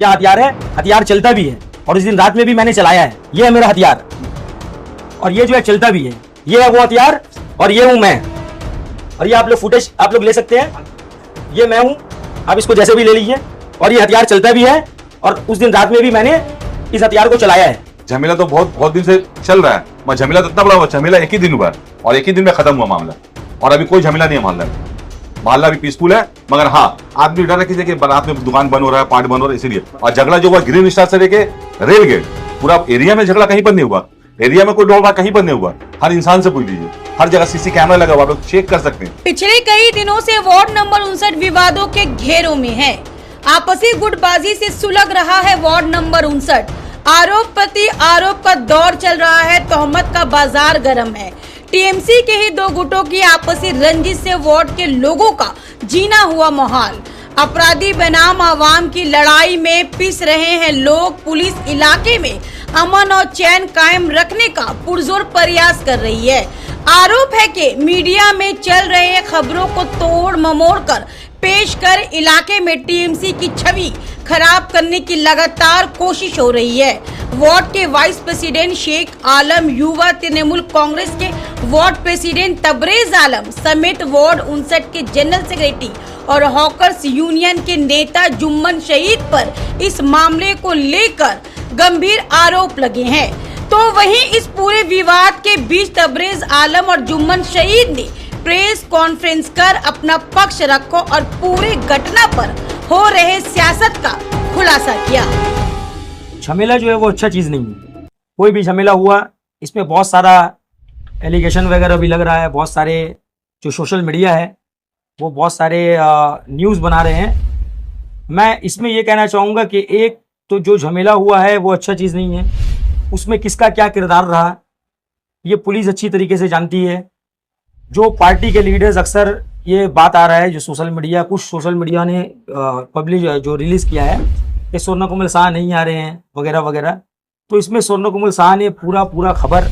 क्या हथियार है? हथियार चलता भी है और इस दिन रात में भी मैंने चलाया है। ये है मेरा हथियार और ये जो है चलता भी है। ये है वो हथियार और ये हूं मैं। और ये आप लोग फुटेज आप लोग ले सकते हैं। ये मैं हूं, आप इसको जैसे भी ले लीजिए। और ये हथियार चलता भी है और उस दिन रात में भी मैंने इस हथियार को चलाया है। झमेला तो बहुत दिन से चल रहा है, मगर झमेला तो इतना बड़ा हुआ, झमेला एक ही दिन हुआ और एक ही दिन में खत्म हुआ मामला। और अभी कोई झमेला नहीं है मोहल्ला में। मोहल्ला भी पीसफुल है, मगर हाँ आदमी डर है किसी के रात में दुकान बंद हो रहा है, पार्ट बंद हो रहा है, इसीलिए। और झगड़ा जो हुआ ग्रीन स्टार से लेके रेल गेट, पूरा एरिया में झगड़ा कहीं पर नहीं हुआ। एरिया में कोई डोलवा कहीं पर नहीं हुआ। हर इंसान से पूछ लीजिए, हर जगह सीसी कैमरा लगा हुआ, आप लोग चेक कर सकते हैं। पिछले कई दिनों से वार्ड नंबर 59 विवादों के घेरों में है। आपसी गुटबाजी से सुलग रहा है वार्ड नंबर 59। आरोप प्रति आरोप का दौर चल रहा है, तोहमत का बाजार गर्म है। टीएमसी के ही दो गुटों की आपसी रंजिश से वार्ड के लोगों का जीना हुआ माहौल। अपराधी बनाम आवाम की लड़ाई में पिस रहे हैं लोग। पुलिस इलाके में अमन और चैन कायम रखने का पुरजोर प्रयास कर रही है। आरोप है कि मीडिया में चल रहे खबरों को तोड़ ममोड़ कर पेश कर इलाके में टीएमसी की छवि खराब करने की लगातार कोशिश हो रही है। वार्ड के वाइस प्रेसिडेंट शेख आलम, युवा तृणमूल कांग्रेस के वार्ड प्रेसिडेंट तबरेज आलम समेत वार्ड 59 के जनरल सेक्रेटरी और हॉकर्स यूनियन के नेता जुम्मन शहीद पर इस मामले को लेकर गंभीर आरोप लगे हैं। तो वहीं इस पूरे विवाद के बीच तबरेज आलम और जुम्मन शहीद ने प्रेस कॉन्फ्रेंस कर अपना पक्ष रखा और पूरे घटना पर हो रहे सियासत का खुलासा किया। झमेला जो है वो अच्छा चीज नहीं है। कोई भी झमेला हुआ, इसमें बहुत सारा एलिगेशन वगैरह भी लग रहा है। बहुत सारे जो सोशल मीडिया है वो बहुत सारे न्यूज़ बना रहे हैं। मैं इसमें ये कहना चाहूँगा कि एक तो जो झमेला हुआ है वो अच्छा चीज़ नहीं है। उसमें किसका क्या किरदार रहा ये पुलिस अच्छी तरीके से जानती है। जो पार्टी के लीडर्स, अक्सर ये बात आ रहा है जो कुछ सोशल मीडिया ने पब्लिश जो रिलीज़ किया है कि स्वर्ण कमल शाह नहीं आ रहे हैं वगैरह वगैरह। तो इसमें स्वर्ण कमल शाह ने पूरा खबर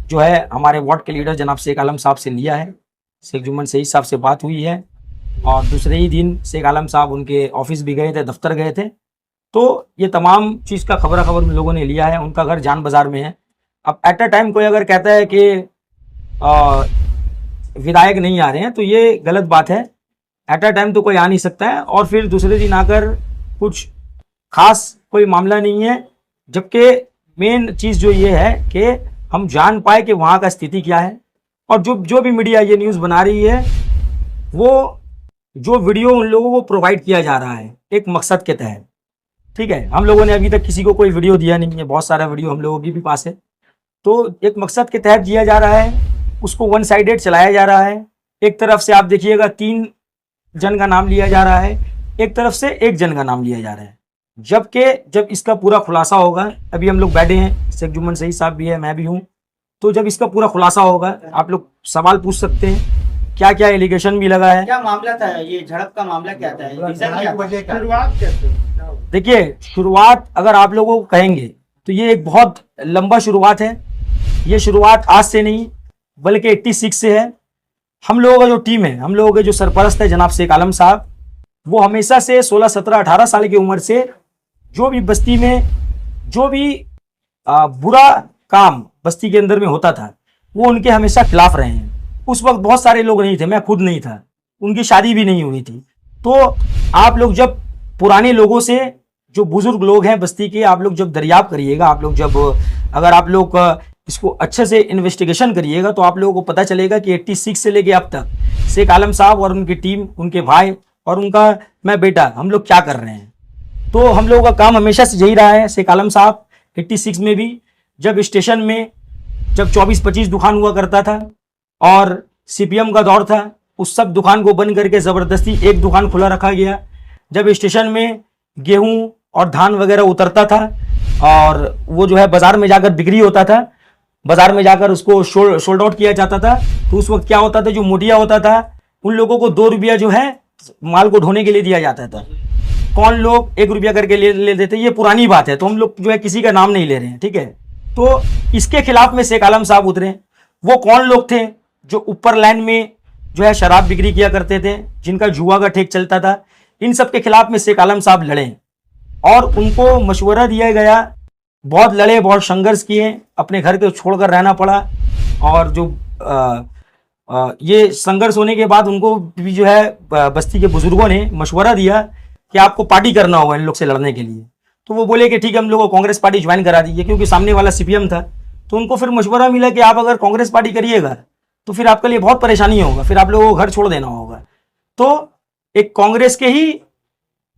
जो है हमारे वार्ड के लीडर जनाब शेख आलम साहब से लिया है। शेख जुम्मन शहीद साहब से बात हुई है और दूसरे ही दिन शेख आलम साहब उनके ऑफिस भी गए थे, दफ्तर गए थे। तो ये तमाम चीज़ का खबर उन लोगों ने लिया है। उनका घर जान बाज़ार में है। अब एट अ टाइम कोई अगर कहता है कि विधायक नहीं आ रहे हैं तो ये गलत बात है। एट अ टाइम तो कोई आ नहीं सकता है और फिर दूसरे दिन आकर कुछ खास कोई मामला नहीं है। जबकि मेन चीज़ जो ये है कि हम जान पाए कि वहाँ का स्थिति क्या है। और जो भी मीडिया ये न्यूज़ बना रही है वो जो वीडियो उन लोगों को प्रोवाइड किया जा रहा है एक मकसद के तहत, ठीक है। हम लोगों ने अभी तक किसी को कोई वीडियो दिया नहीं है। बहुत सारा वीडियो हम लोगों के भी पास है। तो एक मकसद के तहत दिया जा रहा है, उसको वन साइडेड चलाया जा रहा है। एक तरफ से आप देखिएगा 3 जन का नाम लिया जा रहा है, एक तरफ से 1 जन का नाम लिया जा रहा है। जब इसका पूरा खुलासा होगा, अभी हम लोग बैठे हैं, शेख जुम्मन शहीद साहब भी है, मैं भी हूँ, तो जब इसका पूरा खुलासा होगा आप लोग सवाल पूछ सकते हैं। क्या क्या एलिगेशन भी लगा है, क्या मामला था, ये झड़प का मामला क्या था, शुरुआत देखिए शुरुआत अगर आप लोगों को कहेंगे तो ये एक बहुत लंबा शुरुआत है। ये शुरुआत आज से नहीं बल्कि 86 से है। हम लोगों का जो टीम है, हम लोगों के जो सरपरस्त है जनाब शेख आलम साहब, वो हमेशा से 16, 17, 18 साल की उम्र से जो भी बस्ती में जो भी बुरा काम बस्ती के अंदर में होता था वो उनके हमेशा खिलाफ रहे हैं। उस वक्त बहुत सारे लोग नहीं थे, मैं खुद नहीं था, उनकी शादी भी नहीं हुई थी। तो आप लोग जब पुराने लोगों से, जो बुजुर्ग लोग हैं बस्ती के, आप लोग जब दरियाब करिएगा, आप लोग जब अगर आप लोग इसको अच्छे से इन्वेस्टिगेशन करिएगा तो आप लोगों को पता चलेगा कि 86 से लेके अब तक शेख आलम साहब और उनकी टीम, उनके भाई और उनका मैं बेटा, हम लोग क्या कर रहे हैं। तो हम लोगों का काम हमेशा से यही रहा है। शेख आलम साहब 86 में भी जब स्टेशन में जब 24-25 दुकान हुआ करता था और सीपीएम का दौर था, उस सब दुकान को बंद करके ज़बरदस्ती एक दुकान खुला रखा गया। जब स्टेशन में गेहूं और धान वगैरह उतरता था और वो जो है बाज़ार में जाकर बिक्री होता था, बाज़ार में जाकर उसको सोल्ड आउट किया जाता था, तो उस वक्त क्या होता था, जो मुडिया होता था उन लोगों को 2 रुपया जो है माल को ढोने के लिए दिया जाता था। कौन लोग 1 रुपया करके ले देते, ये पुरानी बात है, तो हम लोग जो है किसी का नाम नहीं ले रहे हैं, ठीक है। तो इसके खिलाफ में शेख आलम साहब उतरे। वो कौन लोग थे जो ऊपर लाइन में जो है शराब बिक्री किया करते थे, जिनका जुआ का ठेक चलता था, इन सब के खिलाफ में शेख आलम साहब लड़े। और उनको मशवरा दिया गया, बहुत लड़े, बहुत संघर्ष किए, अपने घर को छोड़कर रहना पड़ा। और जो ये संघर्ष होने के बाद उनको भी जो है बस्ती के बुजुर्गों ने मशवरा दिया कि आपको पार्टी करना होगा इन लोग से लड़ने के लिए। तो वो बोले कि ठीक है, हम लोग को कांग्रेस पार्टी ज्वाइन करा दीजिए, क्योंकि सामने वाला सीपीएम था। तो उनको फिर मशवरा मिला कि आप अगर कांग्रेस पार्टी करिएगा तो फिर आपके लिए बहुत परेशानी होगा, फिर आप लोगों को घर छोड़ देना होगा। तो एक कांग्रेस के ही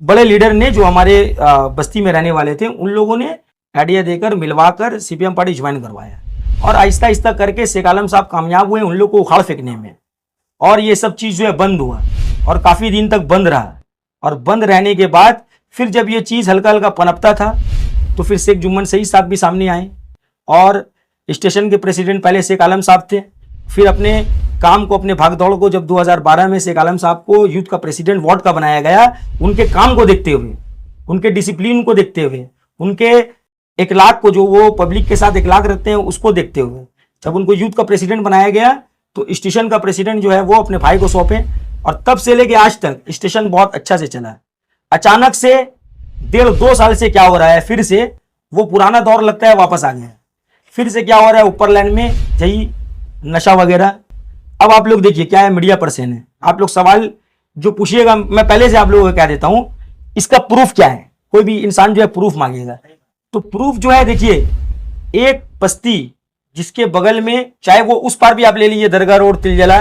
बड़े लीडर ने, जो हमारे बस्ती में रहने वाले थे, उन लोगों ने आइडिया देकर मिलवाकर सीपीएम पार्टी ज्वाइन करवाया। और आहिस्ता आहिस्ता करके शेख आलम साहब कामयाब हुए उन लोग को उखाड़ फेंकने में, और ये सब चीज़ जो है बंद हुआ, और काफ़ी दिन तक बंद रहा। और बंद रहने के बाद फिर जब ये चीज़ हल्का हल्का पनपता था, तो फिर शेख जुम्मन सईद साहब भी सामने आए, और स्टेशन के प्रेसिडेंट पहले शेख आलम साहब थे। फिर अपने काम को, अपने भागदौड़ को, जब 2012 में शेख आलम साहब को यूथ का प्रेसिडेंट वार्ड का बनाया गया, उनके काम को देखते हुए, उनके डिसिप्लिन को देखते हुए, उनके इखलाक को, जो वो पब्लिक के साथ इखलाक रखते हैं, उसको देखते हुए जब उनको यूथ का प्रेसिडेंट बनाया गया, तो स्टेशन का प्रेसिडेंट जो है वो अपने भाई को सौंपे। और तब से लेके आज तक स्टेशन बहुत अच्छा से चला। अचानक से 1.5-2 साल से क्या हो रहा है, फिर से वो पुराना दौर लगता है वापस आ गया। फिर से क्या हो रहा है, ऊपर लाइन में यही नशा वगैरह। अब आप लोग देखिए, क्या है, मीडिया पर्सन है, आप लोग सवाल जो पूछिएगा, मैं पहले से आप लोगों को कह देता हूं, इसका प्रूफ क्या है। कोई भी इंसान जो है प्रूफ मांगेगा, तो प्रूफ जो है, देखिए, एक बस्ती जिसके बगल में, चाहे वो उस पार भी आप ले लीजिए दरगाह रोड, तिलजला,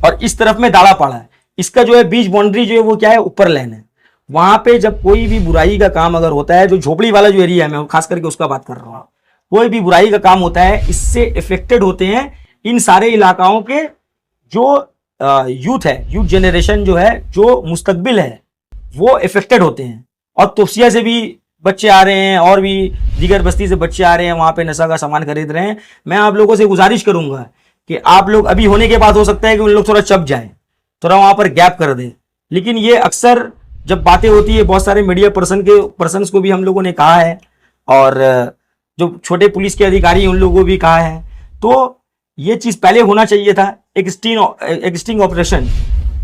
और इस तरफ में दाड़ा पाड़ा है, इसका जो है बीच बाउंड्री जो है वो क्या है, ऊपर लाइन है। वहां पे जब कोई भी बुराई का काम अगर होता है, जो झोपड़ी वाला जो एरिया है, मैं खास करके उसका बात कर रहा हूँ, कोई भी बुराई का काम होता है, इससे इफेक्टेड होते हैं इन सारे इलाकाओं के जो यूथ है, यूथ जनरेशन जो है, जो मुस्तकबिल है, वो इफेक्टेड होते हैं। और तोसिया से भी बच्चे आ रहे हैं, और भी दीगर बस्ती से बच्चे आ रहे हैं, वहां पे नशा का सामान खरीद रहे हैं। मैं आप लोगों से गुजारिश करूंगा कि आप लोग, अभी होने के बाद हो सकता है कि उन लोग थोड़ा चप जाए, थोड़ा वहां पर गैप कर दे, लेकिन ये अक्सर जब बातें होती है, बहुत सारे मीडिया पर्सन्स को भी हम लोगों ने कहा है, और जो छोटे पुलिस के अधिकारी हैं उन लोगों को भी कहा है। तो ये चीज पहले होना चाहिए था, एक स्टिंग ऑपरेशन,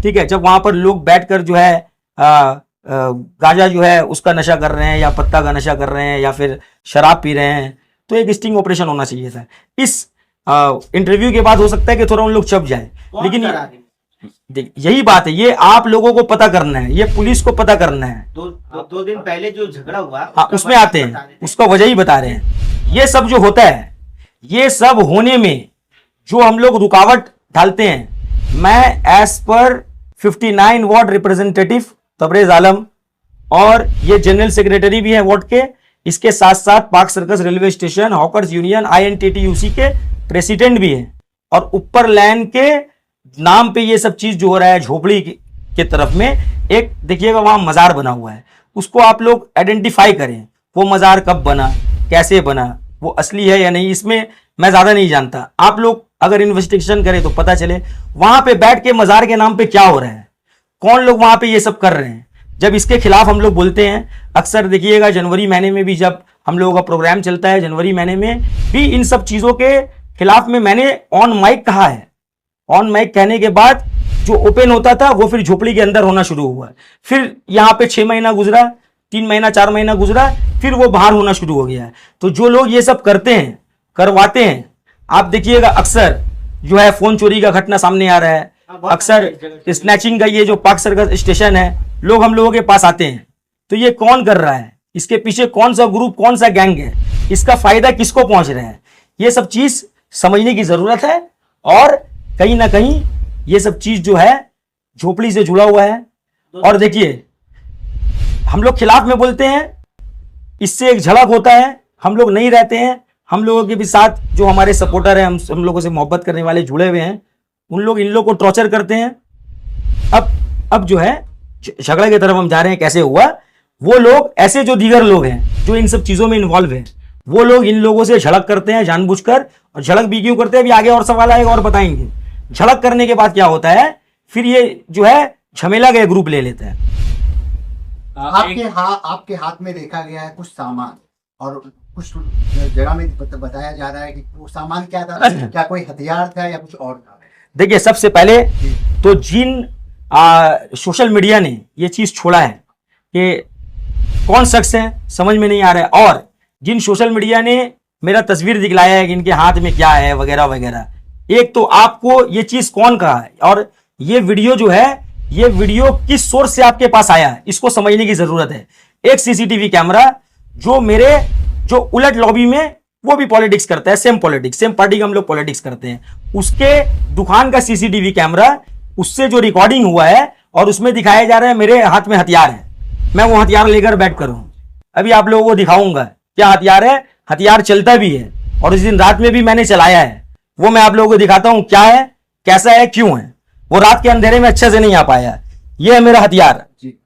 ठीक है, जब वहां पर लोग बैठकर जो है गांजा जो है उसका नशा कर रहे हैं, या पत्ता का नशा कर रहे हैं, या फिर शराब पी रहे हैं, तो एक स्टिंग ऑपरेशन होना चाहिए था। इस इंटरव्यू के बाद हो सकता है कि थोड़ा उन लोग चप जाए, लेकिन यही बात है, ये आप लोगों को पता करना है, ये पुलिस को पता करना है। दो दिन पहले जो झगड़ा हुआ, हाँ, उसमें आते हैं, उसका वजह ही बता रहे हैं। ये सब जो होता है, ये सब होने में जो हम लोग रुकावट डालते हैं, मैं as per 59 ward representative Tabrez आलम, और ये जनरल सेक्रेटरी भी है वार्ड के, इसके साथ साथ park circus railway station hawkers union INTTUC के प्रेसिडेंट भी हैं, और ऊपर लैंड के नाम पे ये सब चीज जो हो रहा है, झोपड़ी के तरफ में एक देखिएगा वहां मजार बना हुआ है, उसको आप लोग आइडेंटिफाई करें, वो मजार कब बना, कैसे बना, वो असली है या नहीं, इसमें मैं ज्यादा नहीं जानता। आप लोग अगर इन्वेस्टिगेशन करें तो पता चले वहां पे बैठ के मजार के नाम पे क्या हो रहा है, कौन लोग वहां पे ये सब कर रहे हैं। जब इसके खिलाफ हम लोग बोलते हैं, अक्सर देखिएगा जनवरी महीने में भी जब हम लोगों का प्रोग्राम चलता है, जनवरी महीने में भी इन सब चीजों के खिलाफ में मैंने ऑन माइक कहा है। ऑन माइक कहने के बाद जो ओपन होता था वो फिर झोपड़ी के अंदर होना शुरू हुआ, फिर यहाँ पे 6 महीना गुजरा, 3 महीना 4 महीना गुजरा, फिर वो बाहर होना शुरू हो गया है। तो जो लोग ये सब करते हैं, करवाते हैं, आप देखिएगा अक्सर जो है फोन चोरी का घटना सामने आ रहा है, अक्सर स्नैचिंग का, ये जो पार्क सर्कस स्टेशन है, लोग हम लोगों के पास आते हैं, तो ये कौन कर रहा है, इसके पीछे कौन सा ग्रुप, कौन सा गैंग है, इसका फायदा किसको पहुंच रहा है, ये सब चीज समझने की जरूरत है। और कहीं ना कहीं ये सब चीज जो है झोपड़ी से जुड़ा हुआ है। और देखिए, हम लोग खिलाफ में बोलते हैं, इससे एक झड़प होता है, हम लोग नहीं रहते हैं, हम लोगों के भी साथ जो हमारे सपोर्टर हैं, हम लोगों से मोहब्बत करने वाले जुड़े हुए हैं, उन लोग इन लोग को टॉर्चर करते हैं। अब जो है झगड़े की तरफ हम जा रहे हैं, कैसे हुआ, वो लोग ऐसे जो दीगर लोग हैं जो इन सब चीजों में इन्वॉल्व हैं, वो लोग इन लोगों से झड़प करते हैं जानबूझकर। और झड़प भी क्यों करते हैं, अभी आगे और सवाल आएगा और बताएंगे। झड़प करने के बाद क्या होता है, फिर ये जो है झमेला का ग्रुप ले लेते हैं। आपके हाथ में देखा गया है कुछ सामान, और कुछ जगह में बताया जा रहा है कि वो सामान क्या था, क्या कोई हथियार था या कुछ और था। देखिए, सबसे पहले तो जिन सोशल मीडिया ने ये चीज छोड़ा है कि कौन शख्स है समझ में नहीं आ रहा है। और जिन सोशल मीडिया ने मेरा तस्वीर दिखलाया है कि इनके हाथ में क्या है वगैरह वगैरह, एक तो आपको ये चीज कौन कहा है और ये वीडियो जो है, ये वीडियो किस सोर्स से आपके पास आया है, इसको समझने की जरूरत है। एक सीसीटीवी कैमरा जो मेरे जो उलट लॉबी में वो भी पॉलिटिक्स करता है, सेम पॉलिटिक्स, सेम पार्टी का हम लोग पॉलिटिक्स करते हैं, उसके दुकान का सीसीटीवी कैमरा, उससे जो रिकॉर्डिंग हुआ है और उसमें दिखाया जा रहा है मेरे हाथ में हथियार है, मैं वो हथियार लेकर बैठ कर हूं। अभी आप लोगों को दिखाऊंगा क्या हथियार है, हथियार चलता भी है और इस दिन रात में भी मैंने चलाया है, वो मैं आप लोगों को दिखाता हूं क्या है, कैसा है, क्यों है। वो रात के अंधेरे में अच्छे से नहीं आ पाया। ये है मेरा हथियार जी।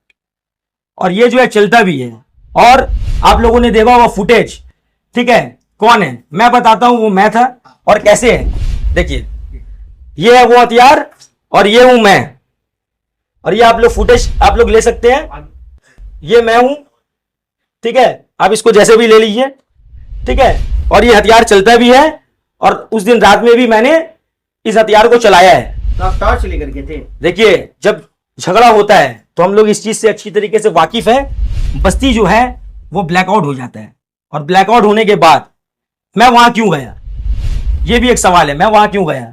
और ये जो है चलता भी है और आप लोगों ने देखा वो फुटेज, ठीक है, कौन है मैं बताता हूं, वो मैं था और कैसे है। देखिए ये है वो हथियार और ये हूं मैं, और ये आप लोग फुटेज आप लोग ले सकते हैं, ये मैं हूं, ठीक है, आप इसको जैसे भी ले लीजिए, ठीक है। और ये हथियार चलता भी है और उस दिन रात में भी मैंने इस हथियार को चलाया है। तो आप टॉर्च लेकर के थे? देखिए जब झगड़ा होता है तो हम लोग इस चीज से अच्छी तरीके से वाकिफ है। बस्ती जो है वो ब्लैकआउट हो जाता है और ब्लैकआउट होने के बाद मैं वहां क्यों गया, ये भी एक सवाल है, मैं वहां क्यों गया।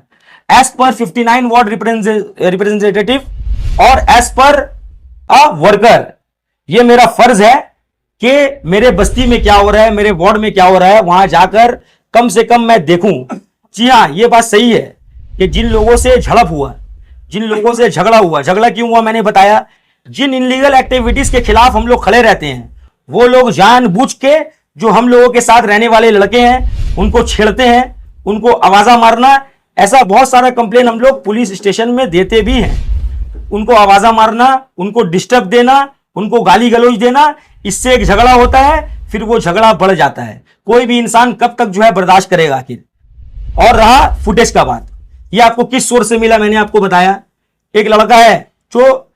एज पर 59 वार्ड रिप्रेजेंटेटिव और एज पर अ वर्कर, ये मेरा फर्ज है कि मेरे बस्ती में क्या हो रहा है, मेरे वार्ड में क्या हो रहा है, वहां जाकर कम से कम मैं देखूं। जी हाँ, ये बात सही है कि जिन लोगों से झड़प हुआ, जिन लोगों से झगड़ा हुआ, झगड़ा क्यों हुआ मैंने बताया। जिन इनलीगल एक्टिविटीज के खिलाफ हम लोग खड़े रहते हैं, वो लोग जानबूझ के जो हम लोगों के साथ रहने वाले लड़के हैं उनको छेड़ते हैं, उनको आवाजा मारना, ऐसा बहुत सारा कंप्लेन हम लोग पुलिस स्टेशन में देते भी हैं। उनको आवाजा मारना, उनको डिस्टर्ब देना, उनको गाली गलौज देना, इससे एक झगड़ा होता है, फिर वो झगड़ा बढ़ जाता है। कोई भी इंसान कब तक जो है बर्दाश्त करेगा आखिर। और रहा फुटेज का बात, ये आपको किस सोर्स से मिला मैंने आपको बताया। एक लड़का है जो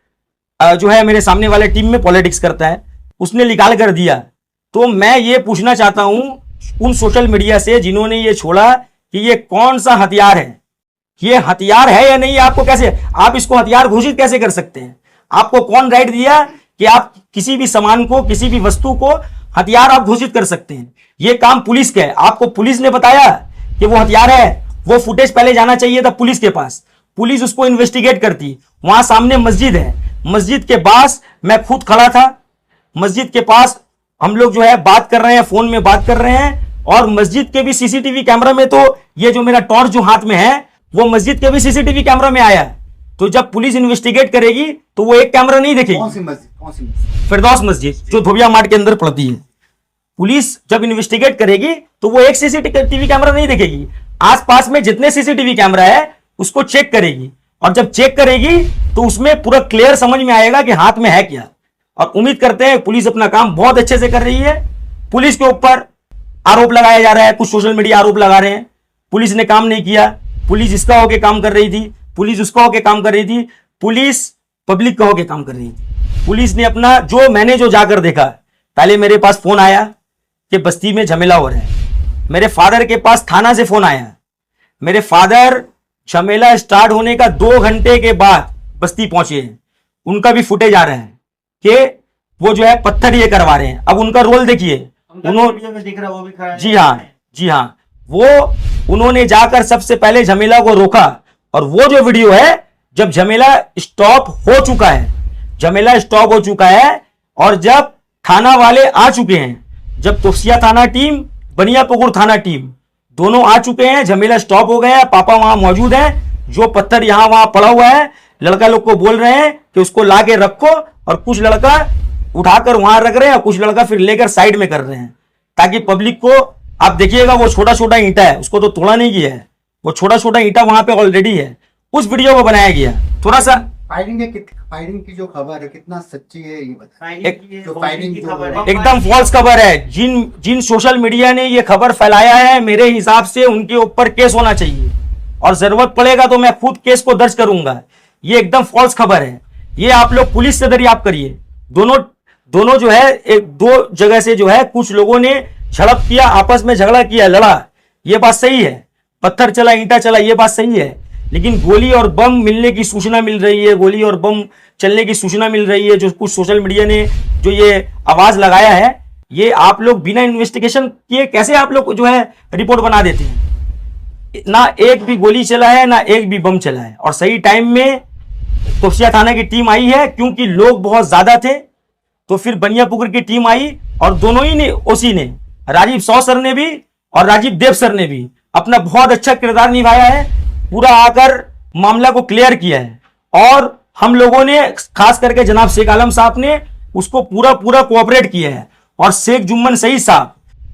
है मेरे सामने वाले टीम में पॉलिटिक्स करता है, उसने निकाल कर दिया। तो मैं ये पूछना चाहता हूं उन सोशल मीडिया से जिन्होंने ये छोड़ा कि ये कौन सा हथियार है, ये हथियार है या नहीं, आपको कैसे, आप इसको हथियार घोषित कैसे कर सकते हैं। आपको कौन राइट दिया कि आप किसी भी सामान को, किसी भी वस्तु को हथियार आप घोषित कर सकते हैं। ये काम पुलिस का है, आपको पुलिस ने बताया कि वो हथियार है, वो फुटेज पहले जाना चाहिए था पुलिस के पास, पुलिस उसको इन्वेस्टिगेट करती। वहां सामने मस्जिद है, मस्जिद के पास मैं खुद खड़ा था, मस्जिद के पास हम लोग जो है बात कर रहे हैं, फोन में बात कर रहे हैं, और मस्जिद के भी सीसीटीवी कैमरा में, तो ये जो मेरा टॉर्च जो हाथ में है वो मस्जिद के भी सीसीटीवी कैमरा में आया है। तो जब पुलिस इन्वेस्टिगेट करेगी तो वो एक कैमरा नहीं देखेगी। कौन सी मस्जिद? फिरदौस मस्जिद जो धोबिया मार्ट के अंदर पड़ती है। पुलिस जब इन्वेस्टिगेट करेगी तो वो एक सीसीटीवी कैमरा नहीं देखेगी, आसपास में जितने सीसीटीवी कैमरा है उसको चेक करेगी, और जब चेक करेगी तो उसमें पूरा क्लियर समझ में आएगा कि हाथ में है क्या। और उम्मीद करते हैं पुलिस अपना काम बहुत अच्छे से कर रही है। पुलिस के ऊपर आरोप लगाया जा रहा है, कुछ सोशल मीडिया आरोप लगा रहे हैं पुलिस ने काम नहीं किया, पुलिस इसका होके काम कर रही थी, पुलिस उसका होके काम कर रही थी, पुलिस पब्लिक का होके काम कर रही थी। पुलिस ने अपना जो, मैंने जो जाकर देखा, पहले मेरे पास फोन आया कि बस्ती में झमेला हो रहा है, मेरे फादर के पास थाना से फोन आया, मेरे फादर झमेला स्टार्ट होने का 2 घंटे के बाद बस्ती पहुंचे हैं, उनका भी फुटेज आ रहा है कि वो जो है पत्थर ये करवा रहे हैं। अब उनका रोल देखिए, उन्होंने दिख रहा वो भी खड़ा है। जी हाँ, वो उन्होंने जाकर सबसे पहले झमेला को रोका, और वो जो वीडियो है जब झमेला स्टॉप हो चुका है, झमेला स्टॉप हो चुका है और जब थाना वाले आ चुके हैं, जब तोसिया थाना टीम, बनियापुकुर थाना टीम दोनों आ चुके हैं, झमेला स्टॉप हो गया है, पापा वहां मौजूद हैं, जो पत्थर यहां वहां पड़ा हुआ है, लड़का लोग को बोल रहे हैं कि उसको लाके रखो, और कुछ लड़का उठाकर वहां रख रहे हैं और कुछ लड़का फिर लेकर साइड में कर रहे हैं, ताकि पब्लिक को, आप देखिएगा वो छोटा छोटा ईंटा है, उसको तो तोड़ा नहीं गया है, वो छोटा छोटा ईंटा वहां पे ऑलरेडी है, उस वीडियो को बनाया गया। थोड़ा सा फायरिंग की जो खबर है कितना सच्ची है ये बताइए। जो फायरिंग की खबर है एकदम फॉल्स खबर है। जिन सोशल मीडिया ने ये खबर फैलाया है, मेरे हिसाब से उनके ऊपर केस होना चाहिए, और जरूरत पड़ेगा तो मैं खुद केस को दर्ज करूंगा। ये एकदम फॉल्स खबर है, ये आप लोग पुलिस से दरियाफ्त करिए। दोनों जो है, एक 2 जगह से जो है कुछ लोगों ने झड़प किया, आपस में झगड़ा किया, लड़ा, ये बात सही है, पत्थर चला, ईंटा चला, ये बात सही है, लेकिन गोली और बम मिलने की सूचना मिल रही है, गोली और बम चलने की सूचना मिल रही है, जो कुछ सोशल मीडिया ने जो ये आवाज लगाया है, ये आप लोग बिना इन्वेस्टिगेशन किए कैसे आप लोग जो है रिपोर्ट बना देते हैं? ना एक भी गोली चला है, ना एक भी बम चला है, और सही टाइम में तोशिया थाना की टीम आई है, क्योंकि लोग बहुत ज्यादा थे। तो फिर बनियापुकुर की टीम आई और दोनों ही ने, ओसी ने, राजीव सौ सर ने भी और राजीव देव सर ने भी अपना बहुत अच्छा किरदार निभाया है, पूरा आकर मामला को क्लियर किया है। और हम लोगों ने, खास करके जनाब शेख आलम साहब ने उसको पूरा पूरा कोऑपरेट किया है। और शेख जुम्मन सईद साहब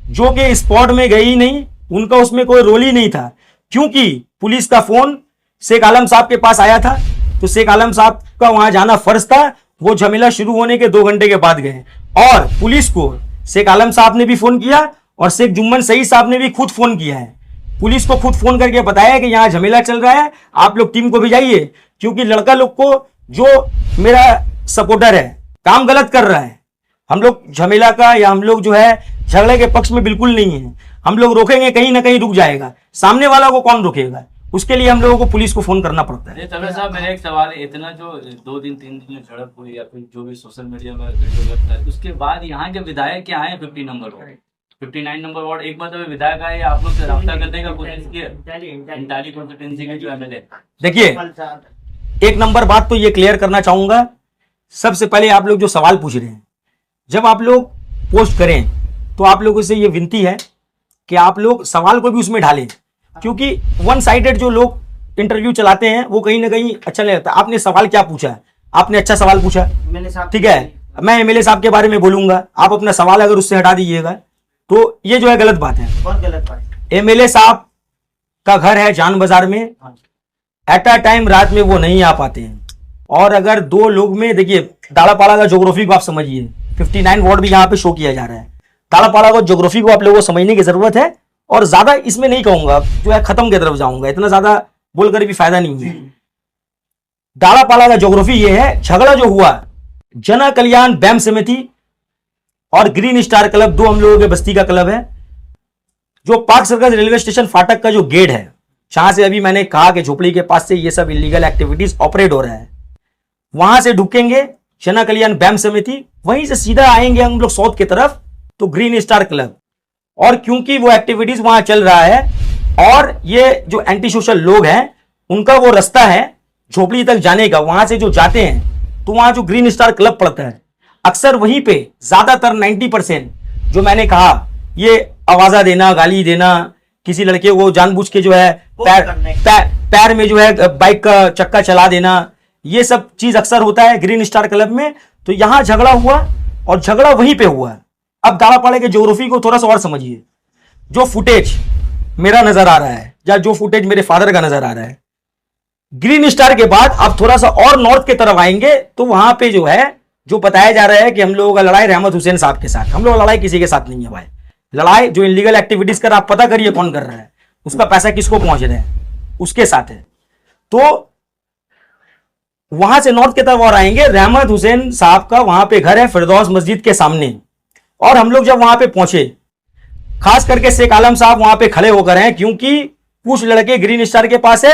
जो कि स्पॉट में गए ही नहीं, उनका उसमें कोई रोल ही नहीं था, क्योंकि पुलिस का फोन शेख आलम साहब के पास आया था, तो शेख आलम साहब का वहां जाना फर्ज था। वो झमेला शुरू होने के 2 घंटे के बाद गए, और पुलिस को शेख आलम साहब ने भी फोन किया और शेख जुम्मन सईद साहब ने भी खुद फोन किया है। पुलिस को खुद फोन करके बताया कि यहाँ झमेला चल रहा है, आप लोग टीम को भिजाइए, क्योंकि लड़का लोग को जो मेरा सपोर्टर है काम गलत कर रहा है। हम लोग झमेला का या हम लोग जो है झगड़े के पक्ष में बिल्कुल नहीं है। हम लोग रोकेंगे, कहीं ना कहीं रुक जाएगा, सामने वाला को कौन रोकेगा? उसके लिए हम लोगों को पुलिस को फोन करना पड़ता है। तबे साहब, मेरा एक सवाल है, इतना जो 2 दिन 3 दिन में झड़प हुई या फिर जो भी सोशल मीडिया में वीडियो लगता है, उसके बाद यहाँ के विधायक क्या है 50 नंबर वार्ड, 59 नंबर वार्ड, एक बार तो विधायक आए, आप लोग से रब्ता करने का कोशिश किया इंटाली कॉन्स्टिट्यूंसी के जो एमएलए? देखिए, एक नंबर बात तो ये क्लियर करना चाहूंगा, सबसे पहले आप लोग जो सवाल पूछ रहे हैं, जब आप लोग पोस्ट करें तो आप लोगों से ये विनती है कि आप लोग सवाल को भी उसमें ढालें, क्योंकि वन साइडेड जो लोग इंटरव्यू चलाते हैं वो कहीं ना कहीं अच्छा नहीं लगता। आपने सवाल क्या पूछा? आपने अच्छा सवाल पूछा, ठीक है, मैं एमएलए साहब के बारे में बोलूंगा, आप अपना सवाल अगर उससे हटा दीजिएगा तो ये जो है गलत बात है। बहुत गलत बात। एमएलए साहब का घर है जान बाजार में, एट अ टाइम रात में वो नहीं आ पाते हैं। और अगर 2 लोग में, देखिए दालापाड़ा का ज्योग्राफी को आप समझिए, 59 वार्ड भी यहाँ पे शो किया जा रहा है। दालापाड़ा का ज्योग्राफी को आप लोगों को समझने की जरूरत है, और ज्यादा इसमें नहीं कहूंगा, जो है खत्म की तरफ जाऊंगा, इतना ज्यादा बोलकर भी फायदा नहीं है। दालापाड़ा का ज्योग्राफी ये है, झगड़ा जो हुआ जना कल्याण बैम समिति और ग्रीन स्टार क्लब, 2 हम लोगों के बस्ती का क्लब है, जो पार्क सर्कल रेलवे स्टेशन फाटक का जो गेट है, जहां से अभी मैंने कहा कि झोपड़ी के पास से ये सब इलीगल एक्टिविटीज ऑपरेट हो रहा है, वहां से ढुकेंगे जना कल्याण बैम समिति, वहीं से सीधा आएंगे हम लोग साउथ की तरफ तो ग्रीन स्टार क्लब। और क्योंकि वो एक्टिविटीज वहां चल रहा है और ये जो एंटी सोशल लोग हैं उनका वो रास्ता है झोपड़ी तक जाने का, वहां से जो जाते हैं तो वहां जो ग्रीन स्टार क्लब पड़ता है, अक्सर वहीं पे ज्यादातर 90% जो मैंने कहा, ये आवाजा देना, गाली देना, किसी लड़के को जानबूझ के जो है पैर में जो है बाइक का चक्का चला देना, ये सब चीज अक्सर होता है ग्रीन स्टार क्लब में। तो यहां झगड़ा हुआ और झगड़ा वहीं पे हुआ। अब दालापाड़ा के ज्योग्राफी को थोड़ा सा और समझिए, जो फुटेज मेरा नजर आ रहा है या जो फुटेज मेरे फादर का नजर आ रहा है, ग्रीन स्टार के बाद आप थोड़ा सा और नॉर्थ की तरफ आएंगे तो वहां पे जो है, जो बताया जा रहा है कि हम लोगों का लड़ाई रहमत हुसैन साहब के साथ, हम लोग लड़ाई किसी के साथ नहीं है भाई। लड़ाई जो इलीगल एक्टिविटीज कर, आप पता करिए कौन कर रहा है, उसका पैसा किसको पहुंच रहा है, उसके साथ है। तो वहां से नॉर्थ की तरफ और आएंगे, रहमत हुसैन साहब का वहां पे घर है फिरदौस मस्जिद के सामने। और हम लोग जब वहां पे पहुंचे, खास करके शेख आलम साहब वहां पे खड़े होकर हैं, क्योंकि कुछ लड़के ग्रीन स्टार के पास है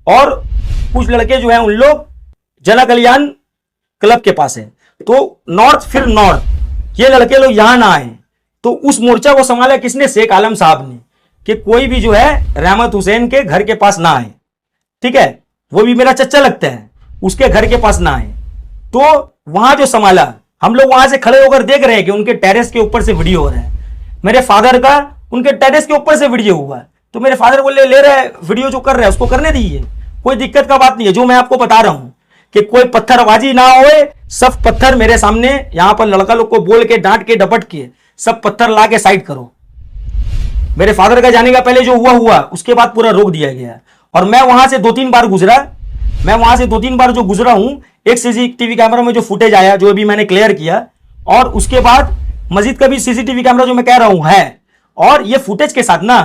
और कुछ लड़के जो है उन लोग जना कल्याण क्लब के पास है। तो नॉर्थ फिर नॉर्थ, ये लड़के लोग यहां ना आए, तो उस मोर्चा को संभाला किसने? शेख आलम साहब ने, कि कोई भी जो है रहमत हुसैन के घर के पास ना आए, ठीक है, वो भी मेरा चच्चा लगता है, उसके घर के पास ना आए। तो वहां जो संभाला, हम लोग वहां से खड़े होकर देख रहे हैं कि उनके टेरेस के ऊपर से वीडियो हो रहा है, मेरे फादर का उनके टेरेस के ऊपर से वीडियो हुआ। तो मेरे फादर बोले ले रहे वीडियो, जो कर रहे हैं उसको करने दीजिए, कोई दिक्कत का बात नहीं है। जो मैं आपको बता रहा हूं कि कोई पत्थरबाजी ना होए, सब पत्थर मेरे सामने, यहां पर लड़का लोग को बोल के, डांट के, डपट के सब पत्थर ला के साइड करो। मेरे फादर का जाने का पहले जो हुआ उसके बाद पूरा रोक दिया गया। और मैं वहां से 2-3 बार गुजरा, मैं वहां से 2-3 बार जो गुजरा हूं, एक सीसीटीवी कैमरा में जो फुटेज आया, जो अभी मैंने क्लियर किया, और उसके बाद मस्जिद का भी सीसीटीवी कैमरा जो मैं कह रहा हूं है। और ये फुटेज के साथ ना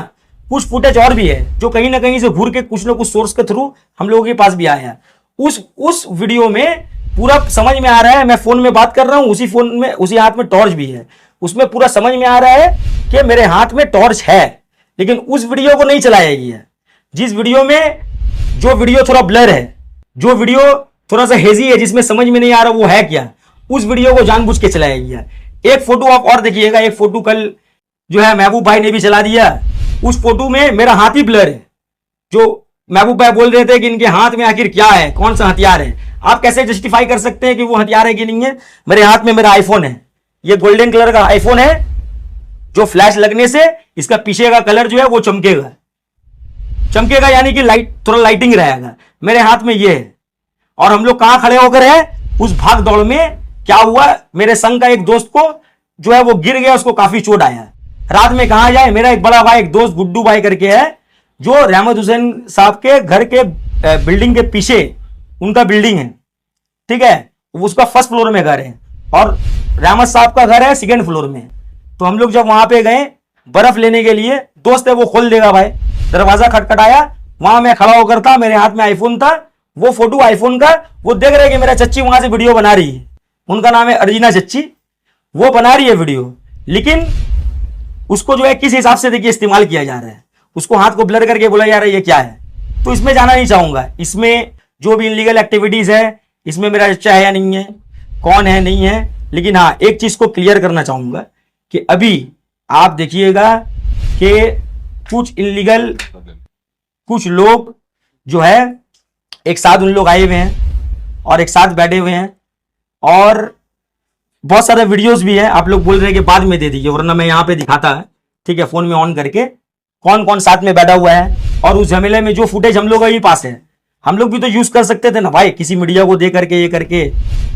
कुछ फुटेज और भी है जो कहीं ना कहीं से घूर के कुछ ना कुछ सोर्स के थ्रू हम लोगों के पास भी आया। उस वीडियो में पूरा समझ में आ रहा है, मैं फोन में बात कर रहा हूं, उसी फोन में, उसी हाथ में टॉर्च भी है, उसमें पूरा समझ में आ रहा है कि मेरे हाथ में टॉर्च है, लेकिन उस वीडियो को नहीं चलाया गया जिस वीडियो में जो वीडियो थोड़ा ब्लर है, जो वीडियो थोड़ा सा हेजी है, जिसमें समझ में नहीं आ रहा वो है क्या, उस वीडियो को जानबूझ के चलाया गया। एक फोटो आप और देखिएगा, एक फोटो कल जो है महबूब भाई ने भी चला दिया। उस फोटो में मेरा हाथ ही ब्लर है। जो महबूब भाई बोल रहे थे कि इनके हाथ में आखिर क्या है, कौन सा हथियार है, आप कैसे जस्टिफाई कर सकते हैं कि वो हथियार है कि नहीं है? मेरे हाथ में मेरा आईफोन है, ये गोल्डन कलर का आईफोन है, जो फ्लैश लगने से इसका पीछे का कलर जो है वो चमकेगा, चमकेगा यानी कि लाइट, थोड़ा लाइटिंग रहेगा। मेरे हाथ में ये है। और हम लोग कहां खड़े होकर है? उस भाग दौड़ में क्या हुआ, मेरे संग का एक दोस्त को जो है वो गिर गया, उसको काफी चोट आया। रात में कहां जाए? मेरा एक बड़ा भाई, एक दोस्त गुड्डू भाई करके है, जो रहमत हुसैन साहब के घर के बिल्डिंग के पीछे उनका बिल्डिंग है, ठीक है, उसका फर्स्ट फ्लोर में घर है और रहमत साहब का घर है सेकंड फ्लोर में। तो हम लोग जब वहां पे गए बर्फ लेने के लिए, दोस्त है वो खोल देगा भाई, दरवाजा खटखटाया, वहां मैं खड़ा होकर था, मेरे हाथ में आईफोन था, वो फोटो आईफोन का, वो देख रहे कि मेरा चच्ची वहां से वीडियो बना रही है, उनका नाम है अर्जिना चच्ची, वो बना रही है वीडियो, लेकिन उसको जो है किस हिसाब से देखिए इस्तेमाल किया जा रहा है, उसको हाथ को ब्लर करके बोला जा रहा है ये क्या है। तो इसमें जाना नहीं चाहूंगा, इसमें जो भी इनलीगल एक्टिविटीज है, इसमें मेरा चच्चा है या नहीं है, कौन है नहीं है, लेकिन हाँ एक चीज को क्लियर करना चाहूंगा कि अभी आप देखिएगा कि कुछ इनलीगल, कुछ लोग जो है एक साथ उन लोग आए हुए हैं और एक साथ बैठे हुए हैं, और बहुत सारे वीडियोस भी हैं। आप लोग बोल रहे हैं कि बाद में दे दीजिए, वरना मैं यहाँ पे दिखाता है, ठीक है, फोन में ऑन करके कौन कौन साथ में बैठा हुआ है, और उस झमेले में जो फुटेज हम लोग के पास है, हम लोग भी तो यूज कर सकते थे ना भाई, किसी मीडिया को दे करके ये करके।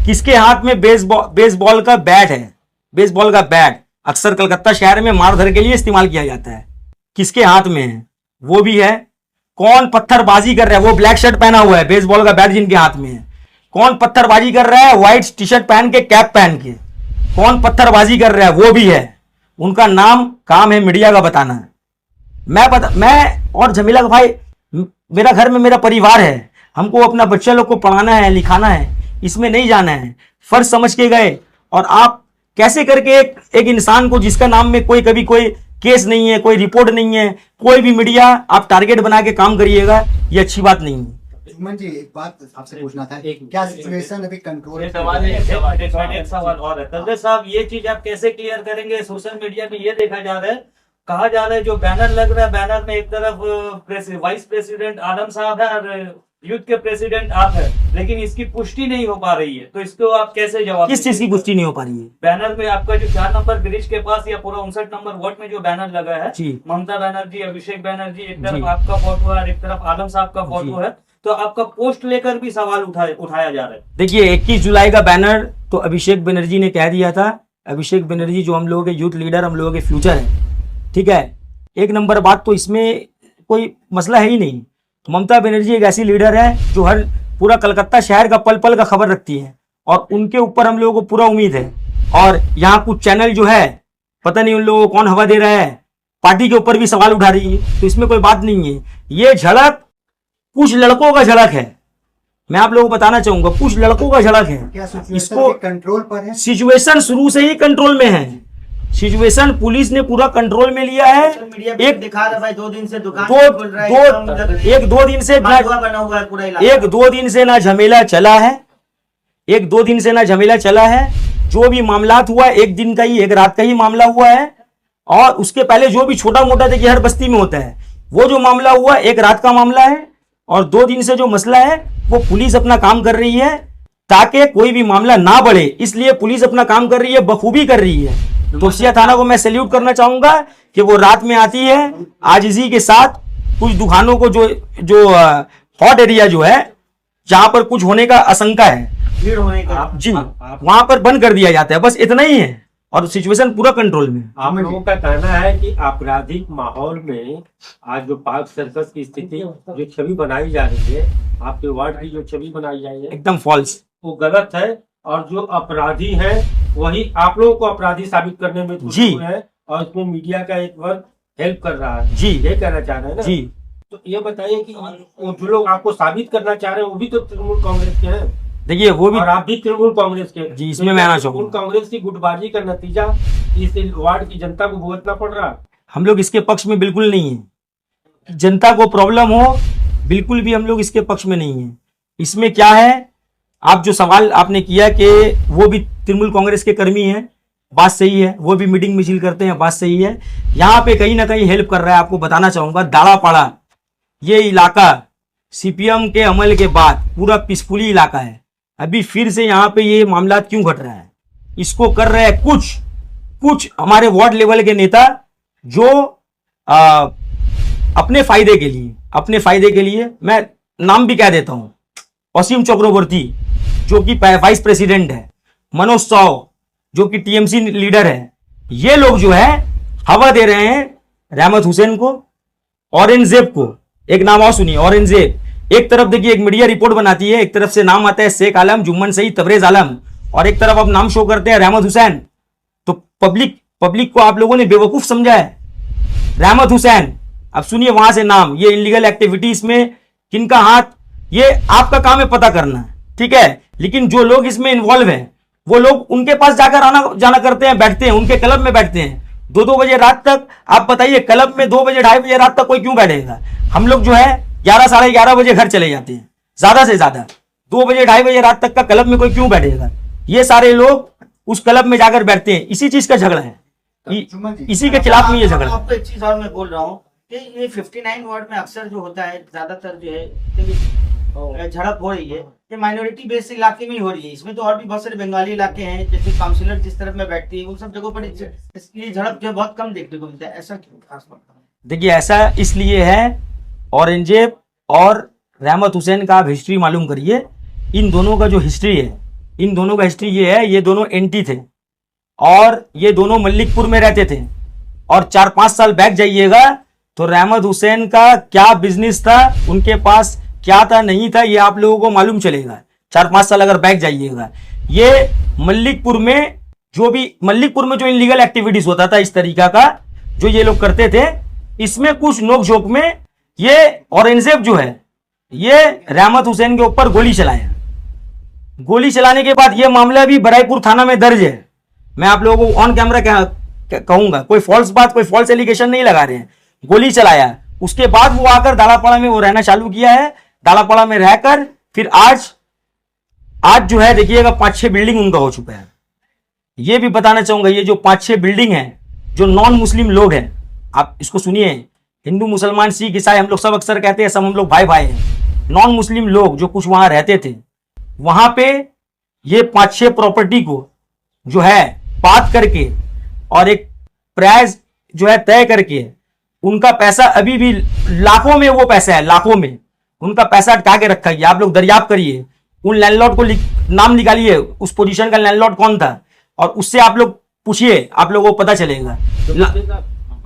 किसके हाथ में बेसबॉल का बैट है, बेसबॉल का बैट अक्सर कलकत्ता शहर में मारधर के लिए इस्तेमाल किया जाता है, किसके हाथ में है वो भी है। कौन पत्थरबाजी कर रहा है, वो ब्लैक शर्ट पहना हुआ है, बेसबॉल का बैट जिनके हाथ में है, कौन पत्थरबाजी कर रहा है, व्हाइट टी शर्ट पहन के, कैप पहन के, कौन पत्थरबाजी कर रहा है वो भी है। उनका नाम काम है मीडिया का बताना। मैं और जमीला का भाई, मेरा घर में मेरा परिवार है, हमको अपना बच्चा लोग को पढ़ाना है, लिखाना है, इसमें नहीं जाना है, फर्ज समझ के गए। और आप कैसे करके एक इंसान को जिसका नाम में कोई कभी कोई केस नहीं है, कोई रिपोर्ट नहीं है, कोई भी मीडिया आप टारगेट बना के काम करिएगा, ये अच्छी बात नहीं है। सुमन जी एक बात आपसे पूछना था, क्या सिचुएशन अभी कंट्रोल? एक सवाल और है तलदे साहब, ये चीज आप कैसे क्लियर करेंगे? सोशल मीडिया में ये देखा जा रहा है, कहा जा रहा है जो बैनर लग रहा है, बैनर में एक तरफ वाइस प्रेसिडेंट आलम साहब है और यूथ के प्रेसिडेंट आप है, लेकिन इसकी पुष्टि नहीं हो पा रही है, तो इसको आप कैसे जवाब? किस चीज की पुष्टि नहीं हो पा रही है? बैनर में आपका जो 4 नंबर ब्रिज के पास या पूरा 59 नंबर वार्ड में जो बैनर लगा है, जी। ममता बनर्जी, अभिषेक बनर्जी, एक जी। तरफ आपका फोटो है और एक तरफ आलम साहब का फोटो है, तो आपका पोस्ट लेकर भी सवाल उठाया जा रहा है। देखिए 21 जुलाई का बैनर तो अभिषेक बनर्जी ने कह दिया था। अभिषेक बनर्जी जो हम लोगों के यूथ लीडर, हम लोगों के फ्यूचर है, ठीक है, एक नंबर बात तो इसमें कोई मसला है ही नहीं। ममता बनर्जी एक ऐसी लीडर है जो हर पूरा कलकत्ता शहर का पल पल का खबर रखती है, और उनके ऊपर हम लोगों को पूरा उम्मीद है। और यहाँ कुछ चैनल जो है पता नहीं उन लोगों को कौन हवा दे रहा है, पार्टी के ऊपर भी सवाल उठा रही है, तो इसमें कोई बात नहीं है। ये झड़प कुछ लड़कों का झड़क है, मैं आप लोगों को बताना चाहूंगा, कुछ लड़कों का झड़क है। क्या इसको सिचुएशन कंट्रोल पर है? सिचुएशन शुरू से ही कंट्रोल में है, सिचुएशन पुलिस ने पूरा कंट्रोल में लिया है। मीडिया पे एक दिखा रहा भाई 2 दिन से दुकान दो खोल रहा है, एक दो दिन से मालवा बना हुआ है पूरा इलाका। एक दो दिन से ना झमेला चला है, एक दो दिन से ना झमेला चला है। जो भी मामलात हुआ एक दिन का ही, एक रात का ही मामला हुआ है, और उसके पहले जो भी छोटा मोटा देखिए हर बस्ती में होता है, वो जो मामला हुआ एक रात का मामला है। और 2 दिन से जो मसला है वो पुलिस अपना काम कर रही है ताकि कोई भी मामला ना बढ़े, इसलिए पुलिस अपना काम कर रही है, बखूबी कर रही है। तोसिया थाना को मैं सैल्यूट करना चाहूंगा कि वो रात में आती है आजिजी के साथ, कुछ दुकानों को जो हॉट एरिया जो है जहां पर कुछ होने का आशंका है, भीड़ होने का, जी, वहां पर बंद कर दिया जाता है, बस इतना ही है, और सिचुएशन पूरा कंट्रोल में। आप लोगों का कहना है कि आपराधिक माहौल में आज जो पार्क सर्कस की स्थिति, जो छवि बनाई जा रही है, आपके वार्ड की जो छवि बनाई जा रही है, एकदम फॉल्स, वो गलत है, और जो अपराधी है वही आप लोगों को अपराधी साबित करने में जी है, और उसमें मीडिया का एक वर्ग हेल्प कर रहा है, जी, ये कहना चाह रहे हैं ना जी। तो ये बताइए कि वो जो लोग आपको साबित करना चाह रहे हैं वो भी तो तृणमूल कांग्रेस के हैं, देखिए वो भी, और आप भी तृणमूल कांग्रेस के, जी, इसमें मैं आना चाहूंगा। तृणमूल कांग्रेस की गुटबाजी का नतीजा इस वार्ड की जनता को भुगतना पड़ रहा है। हम लोग इसके पक्ष में बिल्कुल नहीं है। जनता को प्रॉब्लम हो, बिल्कुल भी हम लोग इसके पक्ष में नहीं है। इसमें क्या है, आप जो सवाल आपने किया कि वो भी तृणमूल कांग्रेस के कर्मी हैं, बात सही है, वो भी मीटिंग मिছিল करते हैं, बात सही है। यहाँ पे कहीं ना कहीं हेल्प कर रहा है। आपको बताना चाहूंगा, दाड़ापाड़ा ये इलाका सीपीएम के अमल के बाद पूरा पीसफुली इलाका है। अभी फिर से यहाँ पे ये मामला क्यों घट रहा है, इसको कर रहे हैं कुछ हमारे वार्ड लेवल के नेता जो अपने फायदे के लिए मैं नाम भी कह देता हूं, वसीम चक्रवर्ती जो कि वाइस प्रेसिडेंट है, मनोज साव जो कि टीएमसी लीडर है, ये लोग जो है हवा दे रहे हैं रहमत हुसैन को, औरंगजेब को। एक नाम और सुनिए, औरंगजेब। एक तरफ देखिए एक मीडिया रिपोर्ट बनाती है, एक तरफ से नाम आता है शेख आलम, जुम्मन सईद, तबरेज आलम, और एक तरफ अब नाम शो करते हैं रहमत हुसैन। तो पब्लिक को आप लोगों ने बेवकूफ समझा है। रहमत हुसैन, अब सुनिए वहां से नाम, ये इलीगल एक्टिविटीज में किनका हाथ, ये आपका काम है पता करना, ठीक है। लेकिन जो लोग इसमें इन्वॉल्व हैं वो लोग उनके पास जाकर आना जाना करते हैं, बैठते हैं, उनके क्लब में बैठते हैं 2-2 बजे रात तक। आप बताइए क्लब में 2 बजे 2:30 बजे रात तक कोई क्यों बैठेगा। हम लोग जो है 11 साढ़े 11 बजे घर चले जाते हैं, ज्यादा से ज्यादा 2 बजे 2:30 बजे रात तक का क्लब में कोई क्यों बैठेगा। ये सारे लोग उस क्लब में जाकर बैठते हैं, इसी चीज का झगड़ा है, इसी के खिलाफ में ये झगड़ा है। आपको एक चीज और मैं बोल रहा हूँ कि ये 59 वार्ड में अक्सर जो होता है, ज्यादातर जो है झड़प हो रही है, ये माइनॉरिटी बेस्ड इलाके में ही हो रही है। इसमें तो और भी बहुत सारे बंगाली इलाके हैं, जैसे काउंसिलर जिस तरफ में बैठती है, उन सब जगहों पर इसकी झड़प जो है बहुत कम देखने को मिलता है। ऐसा क्यों खास बात? देखिए ऐसा इसलिए है, औरंगजेब और रहमत हुसैन का आप हिस्ट्री मालूम करिए। इन दोनों का जो हिस्ट्री है, इन दोनों का हिस्ट्री ये है, ये दोनों एंटी थे और ये दोनों मल्लिकपुर में रहते थे। और 4-5 साल बैक जाइएगा तो रहमत हुसैन का क्या बिजनेस था, उनके पास क्या था नहीं था, ये आप लोगों को मालूम चलेगा। 4-5 साल अगर बैक जाइएगा, ये मल्लिकपुर में जो इलीगल एक्टिविटीज होता था इस तरीका का जो ये लोग करते थे, इसमें कुछ नोक झोंक में ये औरंगजेब जो है ये रहमत हुसैन के ऊपर गोली चलाया। गोली चलाने के बाद ये मामला भी बराईपुर थाना में दर्ज है। मैं आप लोगों को ऑन कैमरा कहूंगा, कोई फॉल्स बात, कोई फॉल्स एलिगेशन नहीं लगा रहे हैं। गोली चलाया, उसके बाद वो आकर दाड़ापाड़ा में वो रहना चालू किया है। दाड़ापाड़ा में रहकर फिर आज जो है देखिएगा 5-6 बिल्डिंग उनका हो चुका है। ये भी बताना चाहूंगा, ये जो 5-6 बिल्डिंग है, जो नॉन मुस्लिम लोग हैं, आप इसको सुनिए, हिंदू मुसलमान सिख ईसाई हम लोग सब अक्सर कहते हैं सब हम लोग भाई भाई हैं। नॉन मुस्लिम लोग जो कुछ वहां रहते थे, वहां पे ये 5-6 प्रॉपर्टी को जो है बात करके और एक प्राइस जो है तय करके, उनका पैसा अभी भी लाखों में, वो पैसा है लाखों में, उनका पैसा अटका के रखा गया। आप लोग दरियाफ्त करिए, उन लैंडलॉर्ड को नाम निकालिए, उस पोजीशन का लैंडलॉर्ड कौन था, और उससे आप लोग पूछिए, आप लोगों को पता चलेगा।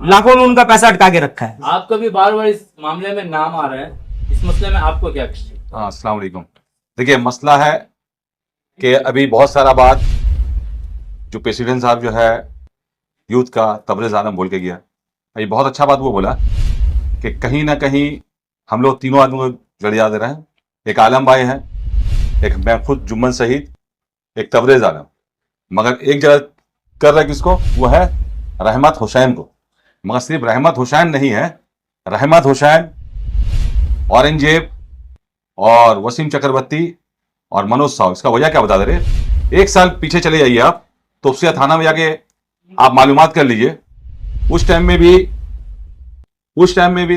लाखों में उनका पैसा अटका के रखा है। आपका भी बार-बार इस मामले में नाम आ रहा है, इस मसले में आपको क्या कहना है? हाँ, अस्सलाम वालेकुम। देखिए मसला है कि अभी बहुत सारा बात जो प्रेसिडेंट साहब जो है यूथ का तबरेज आलम बोल के गया, ये बहुत अच्छा बात वो बोला कि कहीं ना कहीं हम लोग तीनों आदमी को जड़िया दे रहे हैं। एक आलम भाई है, एक मैं खुद जुम्मन शहीद, एक तबरेज आलम, मगर एक जगह कर रहा है किसको, वो है रहमत हुसैन को। मगर सिर्फ रहमत हुसैन नहीं है, रहमत हुसैन, औरंगजेब और वसीम चक्रवर्ती और मनोज साव। इसका वजह क्या बता दे रहे, 1 साल पीछे चले जाइए आप, तोपसिया थाना में जाके आप मालूमात कर लीजिए। उस टाइम में भी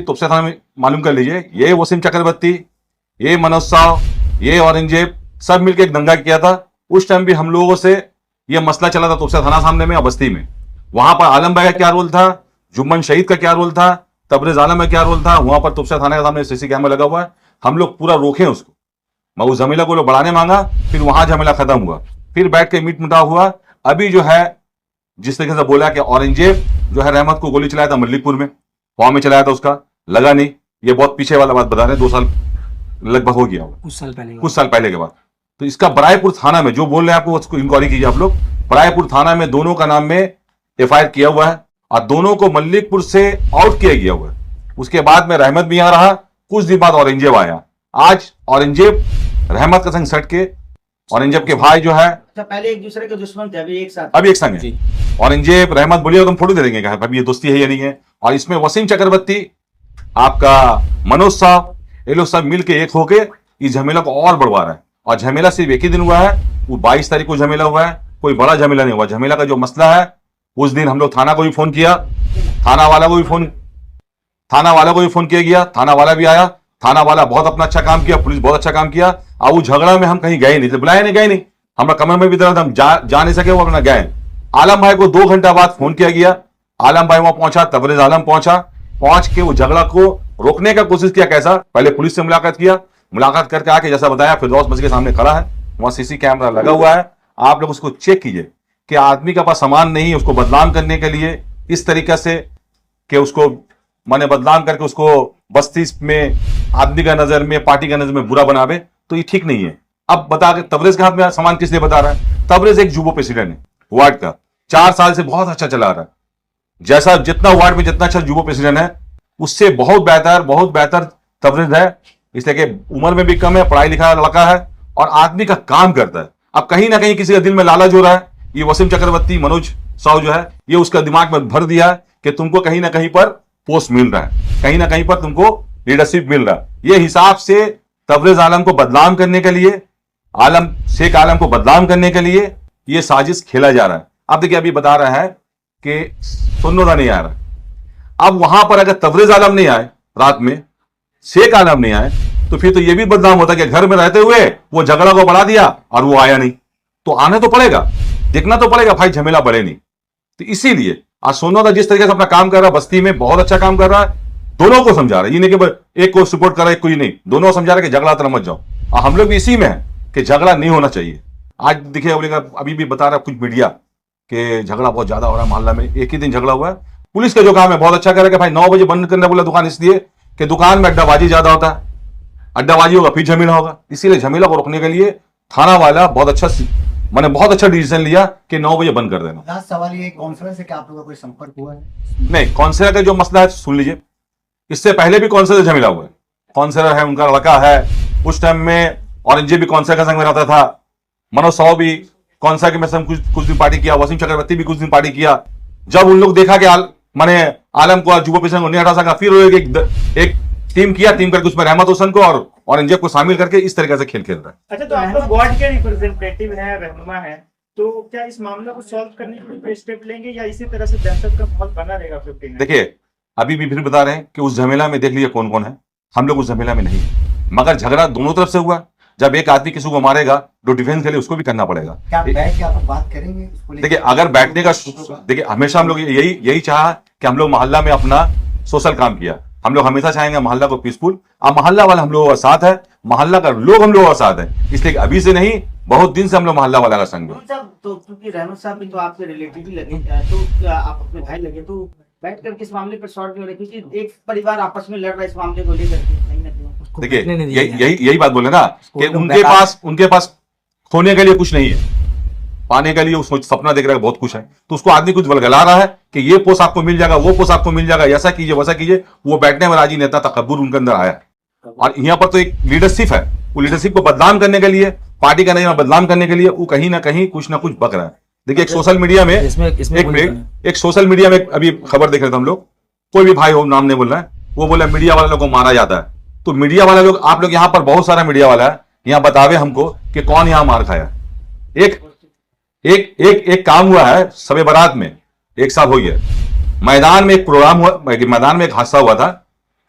तोपसिया थाना में मालूम कर लीजिए, ये वसीम चक्रवर्ती, ये मनोज साव, ये औरंगजेब सब मिलकर एक दंगा किया था। उस टाइम भी हम लोगों से ये मसला चला था तोपसिया थाना सामने में और बस्ती में। वहां पर आलम भाई का क्या रोल था, जुम्मन शहीद का क्या रोल था, तबरेज आलम का क्या रोल था। वहां पर तोपसिया थाना के सामने सीसी कैमरा लगा हुआ है, हम लोग पूरा रोके उसको। मैं उस झमेला को लोग बढ़ाने मांगा, फिर वहां झमेला खत्म हुआ, फिर बैठ के मीट मुटाव हुआ। अभी जो है जिस तरीके से बोला कि औरंगजेब जो है रहमत को गोली चलाया था मल्लिकपुर में, वहां में चलाया था, उसका लगा नहीं। ये बहुत पीछे वाला बात बता रहे हैं, 2 साल लगभग हो गया, कुछ साल पहले के बाद। तो इसका बराईपुर थाना में जो बोल रहे हैं आपको उसको इंक्वायरी कीजिए आप लोग। बराईपुर थाना में दोनों का नाम में FIR किया हुआ है और दोनों को मल्लिकपुर से आउट किया गया हुआ है। उसके बाद में रहमत भी यहां रहा, कुछ दिन बाद औरंगजेब आया। आज औरंगजेब रहमत का संग सट के, औरंगजेब के भाई जो है पहले एक दूसरे के दुश्मन थे, अभी एक साथ, अभी एक संग है। औरंगजेब रहमत बोलिए तुम फोटो दे देंगे अभी ये दोस्ती है या नहीं है। और इसमें वसीम चक्रवर्ती, आपका मनोज साहब, ये लोग सब मिल के एक होके इस झमेला को और बढ़वा रहे हैं। और झमेला सिर्फ एक ही दिन हुआ है, वो 22 तारीख को झमेला हुआ है, कोई बड़ा झमेला नहीं हुआ। झमेला का जो मसला है, उस दिन हम लोग थाना को भी फोन किया, थाना वाला को भी फोन किया गया, थाना वाला भी आया, थाना वाला बहुत अपना अच्छा काम किया, पुलिस बहुत अच्छा काम किया। और वो झगड़ा में हम कहीं गए नहीं, बुलाए नहीं, गए नहीं, हमारा कमर में भी दर्द, हम जा नहीं सके, वो अपना गए। आलम भाई को 2 घंटा बाद फोन किया गया, आलम भाई वहां पहुंचा, तबरेज आलम पहुंच के वो झगड़ा को रोकने का कोशिश किया। कैसा? पहले पुलिस से मुलाकात किया, मुलाकात करके आके जैसा बताया फिरदौस मस्जिद के सामने खड़ा है, वहां सीसी कैमरा लगा हुआ है, आप लोग उसको चेक कीजिए कि आदमी के पास सामान नहीं है, उसको बदनाम करने के लिए इस तरीके से कि उसको माने बदनाम करके उसको बस्ती में आदमी का नजर में, पार्टी का नजर में बुरा बनावे, तो ये ठीक नहीं है। अब बता के तबरेज के हाथ में सामान किस लिए बता रहा है? तबरेज एक जुबो प्रेसिडेंट है वार्ड का, 4 साल से बहुत अच्छा चला रहा है, जैसा जितना वार्ड में जितना अच्छा जुबो प्रेसिडेंट है उससे बहुत बेहतर तबरेज है, इसलिए कि उम्र में भी कम है, पढ़ाई लिखा लड़का है और आदमी का काम करता है। अब कहीं ना कहीं किसी का दिल में लालच हो रहा है, ये वसीम चक्रवर्ती, मनोज साहू जो है, ये उसका दिमाग में भर दिया कि तुमको कहीं ना कहीं पर पोस्ट मिल रहा है, कहीं ना कहीं पर तुमको लीडरशिप मिल रहा है। ये हिसाब से तबरेज आलम को बदनाम करने के लिए, शेख आलम को बदनाम करने के लिए ये साजिश खेला जा रहा है। अब देखिए, अभी बता रहा है कि सुन्नोदा नहीं आ रहा। अब वहां पर अगर तबरेज आलम नहीं आए, रात में शेख आलम नहीं आए, तो फिर तो ये भी बदनाम होता कि घर में रहते हुए वो झगड़ा को बढ़ा दिया और वो आया नहीं। तो आना तो पड़ेगा, देखना तो पड़ेगा भाई झमेला बढ़े नहीं। तो इसीलिए आज सोनोदा जिस तरीके से अपना काम कर रहा है, बस्ती में बहुत अच्छा काम कर रहा है, दोनों को समझा रहा है, ये नहीं कि एक को सपोर्ट कर रहा है एक को ही नहीं, दोनों को समझा रहा है कि झगड़ा तरह मत जाओ। और हम लोग भी इसी में है कि झगड़ा नहीं होना चाहिए। आज देखिए, अभी भी बता रहा है कुछ मीडिया कि झगड़ा बहुत ज्यादा हो रहा है मोहल्ला में, एक ही दिन झगड़ा हुआ है। पुलिस का जो काम है बहुत अच्छा कर रहा है कि भाई 9 बजे बंद करना बोला दुकान, इसलिए कि दुकान में अड्डाबाजी ज्यादा होता है, अड्डाबाजी होगा फिर झमेला होगा। इसीलिए झमेला को रोकने के लिए थाना वाला बहुत अच्छा डिसीजन लिया कि 9 बजे बंद कर देना। लास्ट सवाल ये, काउंसलर से क्या आप लोगों का कोई संपर्क हुआ है? नहीं, काउंसलर का जो मसला है सुन लीजिए, इससे पहले भी काउंसलर से झमेला हुआ है। काउंसलर है, उनका लड़का है, उस टाइम में औरंगजेब भी काउंसलर का संग में रहता था, मनोज साहू भी काउंसलर के में कुछ दिन पार्टी किया, वसीम चक्रवर्ती भी कुछ दिन पार्टी किया। जब उन लोग देखा कि आलम को जुबो पेशेंट को नहीं हटा सका, फिर एक टीम किया, टीम करके उसमें रहमत हुसैन को और औरंगजेब को शामिल करके इस तरीके से खेल रहा है। अच्छा, तो आप लोग वार्ड के रिप्रेजेंटेटिव हैं, रहनुमा हैं, तो क्या इस मामले को सॉल्व करने के लिए कोई स्टेप लेंगे या इसी तरह से दहशत का माहौल बना रहेगा? 59 देखिए, अभी भी फिर बता रहे हैं कि उस झमेला में देख लीजिए कौन कौन है, हम लोग उस झमेला में नहीं, मगर झगड़ा दोनों तरफ से हुआ। जब एक आदमी किसी को मारेगा तो डिफेंस के लिए उसको भी करना पड़ेगा। क्या बैठ के आप बात करेंगे इसको लेकर? देखिए, अगर बैठने का, देखिए हमेशा हम लोग यही चाहा कि हम लोग मोहल्ला में अपना सोशल काम किया, हम लोग हमेशा चाहेंगे मोहल्ला को पीसफुल। अब मोहल्ला वाला हम लोगों का साथ है, मोहल्ला का लोग हम लोगों का साथ है, इसलिए अभी से नहीं बहुत दिन से हम लोग मोहल्ला वाला का संग है। तो क्योंकि रहमत साहब भी तो आपके रिलेटिव ही लगे, तो क्या आप अपने भाई लगे, तो बैठ कर किस मामले पर शॉर्ट क्यों रहे? क्योंकि एक परिवार आपस में लड़ रहा है इस मामले को लेकर के, कहीं ना कहीं। देखिए, यही बात बोले ना कि उनके पास खोने के लिए कुछ नहीं है, पाने के लिए उसको सपना देख रहा है बहुत कुछ है, तो उसको आदमी कुछ बलगला रहा है कि ये पोस्ट आपको मिल जाएगा, वो पोस्ट आपको मिल जाएगा, ऐसा कीजिए वैसा कीजिए। वो बैठने में राजी नेता तकब्बुर उनके अंदर आया, और यहाँ पर तो एक लीडरशिप है, वो लीडरशिप को बदनाम करने के लिए, पार्टी का नहीं बदनाम करने के लिए वो कहीं ना कहीं कुछ ना कुछ बक रहा है। देखिए, एक सोशल मीडिया में एक सोशल मीडिया में अभी खबर देख रहे थे हम लोग, कोई भी भाई हो, नाम नहीं बोल रहा है, वो बोला मीडिया वाले लोग को मारा जाता है। तो मीडिया वाला लोग, आप लोग यहाँ पर बहुत सारा मीडिया वाला है, यहाँ बतावे हमको कि कौन यहाँ मार खाया। एक काम हुआ है सबे बारात में, 1 साल हो गया, मैदान में एक प्रोग्राम हुआ, मैदान में एक हादसा हुआ था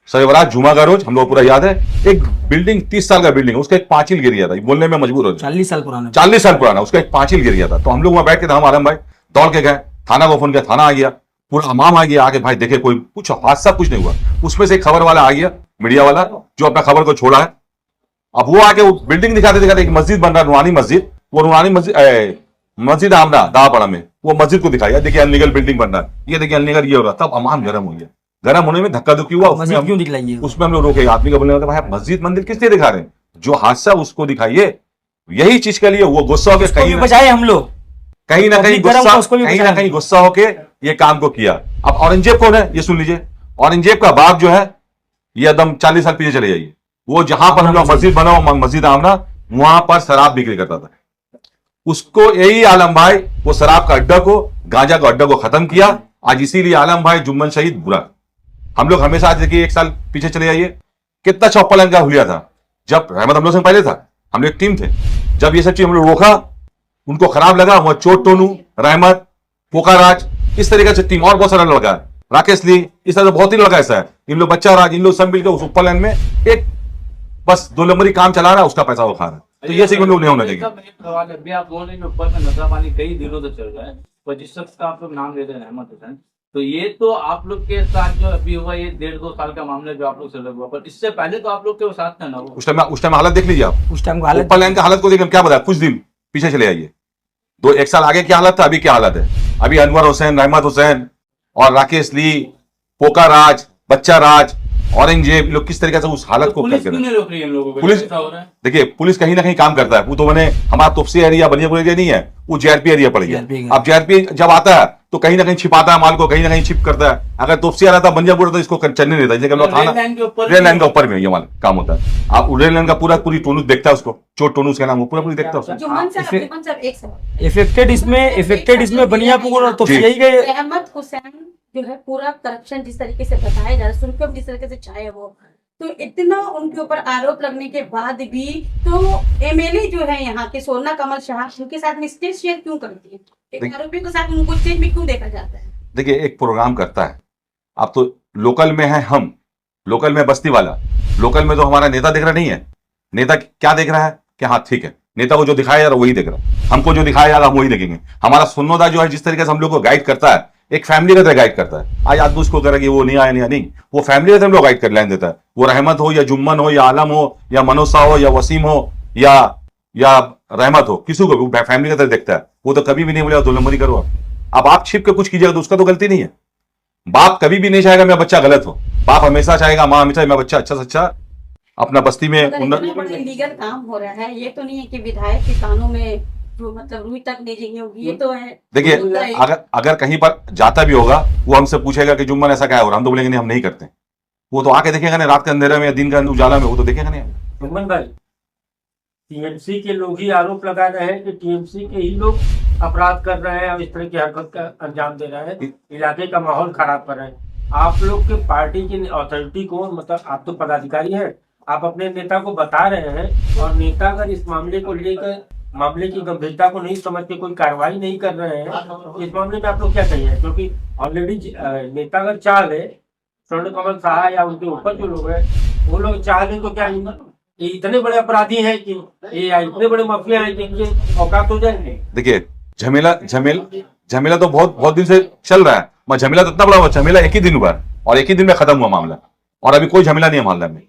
सबे बारात जुमा का रोज, हम लोग पूरा याद है। एक बिल्डिंग 30 साल का बिल्डिंग है, उसका एक पांचिल गिर गया था, बोलने में मजबूर हो, 40 साल पुराना, उसका एक पांचिल गिर गया था। तो हम लोग वहां बैठ के, हम आलम भाई दौड़ के गए, थाना को फोन किया, थाना आ गया, पूरा अमाम आ गया, आगे भाई देखे कोई कुछ हादसा कुछ नहीं हुआ। उसमें से एक खबर वाला आ गया, मीडिया वाला जो अपना खबर को छोड़ा है, अब वो आके बिल्डिंग दिखाते दिखाते एक मस्जिद बन रहा है, नूरानी मस्जिद, वो नूरानी मस्जिद आमना दापड़ा में वो मस्जिद को दिखाया, देखिए अनलीगल बिल्डिंग बन रहा है, ये देखिए अनलीगल ये हो रहा। तब अमाम गर्म हो गया, गर्म होने में धक्का धुक्की हुआ, उसमें हम लोग रोके। आदमी का बोलने लगा, भाई मस्जिद मंदिर किस लिए दिखा रहे हैं, जो हादसा उसको दिखाइए, यही चीज के लिए वो गुस्सा होकर कहीं ना कहीं गुस्सा होके ये काम को किया। अब औरंगजेब कौन है ये सुन लीजिए, औरंगजेब का बाप जो है ये एकदम 40 साल पीछे चले जाइए, वो जहां पर हम लोग मस्जिद बना, मस्जिद आमना, वहां पर शराब बिक्री करता था। उसको यही आलम भाई वो शराब का अड्डा को, गांजा का अड्डा को खत्म किया। आज इसीलिए आलम भाई जुम्मन शहीद बुरा। हम लोग हमेशा आज देखिए 1 साल पीछे चले जाइए, कितना अच्छा ओप्पो लाइन का हुलिया था। जब रहमत हम लोग से पहले था, हम लोग एक टीम थे। जब ये सब चीज हम लोग रोका, उनको खराब लगा, वो चोट टोनू, रहमत, पोकाराज, इस तरीके से टीम और बहुत सारा लड़का है, राकेश ली, इस तरह से बहुत ही लड़का ऐसा है। इन लोग बच्चा राज, इन लोग सब मिलकर उस ओप्पो लाइन में एक बस 2 नंबरी काम चला रहा है, उसका पैसा वो खा रहा है। तो ये सीक्वेंस लोग नहीं होना चाहिए। सवाल है, अभी आप बोल रहे हैं ऊपर में नशा पानी कई दिनों से चल रहा है, पर जिस शख्स का आप लोग नाम ले रहे हैं रहमत हुसैन, तो ये तो आप लोग के साथ जो अभी हुआ ये 1.5-2 साल का मामला जो आप लोग से लगा हुआ, पर इससे पहले तो आप लोग के साथ था ना वो। उस टाइम हालत देख लीजिए आप, उस टाइम का हालत ओप्पो लाइन का हालत को देखिए, क्या बताया, कुछ दिन पीछे चले आइए, 1 साल आगे क्या हालत था, अभी क्या हालत है। अभी अनवर हुसैन, रहमत हुसैन और राकेश ली, पोकाराज, बच्चा राज, औरंगजेब, लोग किस तरीके से उस हालत को पुलिस करके क्यों नहीं रोक रही है इन लोगों को? पुलिस ऐसा हो रहा है। देखिए, पुलिस कहीं ना कहीं काम करता है। वो तो मैंने हमारा तोपसी एरिया, बनियापुर एरिया नहीं है, वो जेआरपी एरिया पड़ गया। JRP अब जेआरपी जब आता है तो कहीं ना कहीं छिपाता है माल को, कहीं ना कहीं छिप करता है। अगर तोपसी आ रहा था बनियापुर तो इसको चलने नहीं देता, जैसे हम लोग थाना रेल लाइन के ऊपर रेल लाइन का ऊपर में ये माल काम होता है। आप रेल लाइन का पूरी टोनूस देखता है, उसको चोट टोनूस का नाम, वो पूरी देखता है उसको। जुम्मन सर, इसे- जुम्मन सर, एक सवाल। इफेक्टेड इसमें बनियापुर तो जी। यही गए। रहमत हुसैन जो है पूरा करप्शन जिस तरीके से बताया जा रहा है, सुनकर जिस तरीके से चाहे वो, तो इतना उनके ऊपर आरोप लगने के बाद भी तो एमएलए जो है यहाँ के सोना कमल शाह उनके साथ में स्टेज शेयर क्यों करती है? एक आरोपी के साथ उनको स्टेज में क्यों देखा जाता है? देखिए, एक प्रोग्राम करता है। आप तो लोकल में है, हम लोकल में बस्ती वाला, लोकल में तो हमारा नेता दिख रहा नहीं है। नेता क्या देख रहा है कि हाँ ठीक है, नेता को जो दिखाया जा रहा है वही देख रहा है, हमको जो दिखाया जा रहा है हम वही देखेंगे। हमारा सुन्नोदा जो है जिस तरीके से हम लोग को गाइड करता है, एक फैमिली का तरह गाइड करता है। आज आदमी उसको कह रहा है कि वो नहीं आया, नहीं, वो फैमिली का तरह हम लोग गाइड कर लाइन देता है। वो रहमत हो या जुम्मन हो या आलम हो या मनोसा हो या वसीम हो या रहमत हो, किसी को भी फैमिली का तरह देखता है। वो तो कभी भी नहीं बोलेगा 2 नंबरी करो। अब आप छिप के कुछ कीजिएगा तो उसका तो गलती नहीं है। बाप कभी भी नहीं चाहेगा मेरा बच्चा गलत हो, बाप हमेशा चाहेगा, माँ हमेशा मेरा बच्चा अच्छा से अच्छा अपना बस्ती में अगर इतना बड़ा लीगल काम हो रहा है, ये तो नहीं है कि विधायक के कानों में जो मतलब रुई तक नहीं जाएगी होगी, ये तो है। देखिए, अगर कहीं पर जाता भी होगा, वो हमसे पूछेगा कि जुम्मन ऐसा क्या हो रहा है, हम तो बोलेंगे नहीं हम नहीं करते। वो तो आके देखेगा नहीं, रात के अंधेरे में या दिन के उजाला में, वो तो देखेगा नहीं। जुम्मन भाई, टीएमसी के लोग ही आरोप लगा रहे हैं कि टीएमसी के ही लोग अपराध कर रहे हैं और इस तरह की हरकत का अंजाम दे रहे हैं, इलाके का माहौल खराब कर रहे हैं। आप लोग के पार्टी की अथॉरिटी को, मतलब आप तो पदाधिकारी हैं, आप अपने नेता को बता रहे हैं और नेता अगर इस मामले को लेकर मामले की गंभीरता को नहीं समझ के कोई कार्रवाई नहीं कर रहे हैं, इस मामले में आप लोग क्या कहिए? क्योंकि ऑलरेडी नेता अगर चाह ले, स्वर्ण कमल शाह या उनके ऊपर जो लोग हैं वो लोग चाह ले, तो क्या ये इतने बड़े अपराधी हैं कि ये इतने बड़े माफिया हैं कि इनके औकात हो जाएंगे? देखिए, झमेला तो बहुत दिन से चल रहा है। मैं झमेला तो इतना बड़ा हुआ, झमेला एक ही दिन हुआ और एक ही दिन में खत्म हुआ मामला, और अभी कोई झमेला नहीं है मोहल्ला में।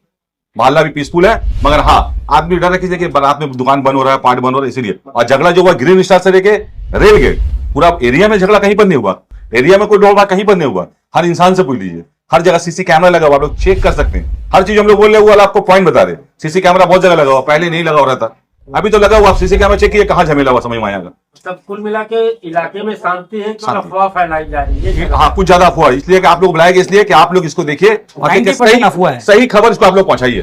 मोहल्ला भी पीसफुल है, मगर हाँ आदमी डर रखी कि रात में दुकान बंद हो रहा है, पार्ट बंद हो रहा है, इसीलिए। और झगड़ा जो हुआ ग्रीन स्टार से लेके रेल गेट, पूरा एरिया में झगड़ा कहीं पर नहीं हुआ, एरिया में कोई डोल कहीं पर नहीं हुआ। हर इंसान से पूछ लीजिए, हर जगह सीसी कैमरा लगा हुआ, आप लोग चेक कर सकते हैं। हर चीज हम लोग बोल रहे हैं वो आपको पॉइंट बता रहे। सीसी कैमरा बहुत जगह लगा हुआ, पहले नहीं लगा हो रहा था, अभी तो लगा हुआ। आप सीसी कैमरा चेक किए, कहाँ झमेला हुआ समझ में आएगा। सब कुल मिला के इलाके में शांति है, तो अफवाह फैलाई जा रही है। हाँ, कुछ ज्यादा अफवाह, इसलिए कि आप लोग बुलाएंगे, इसलिए कि आप लोग इसको देखिए और 90% अफवाह है। सही खबर इसको आप लोग पहुंचाइए।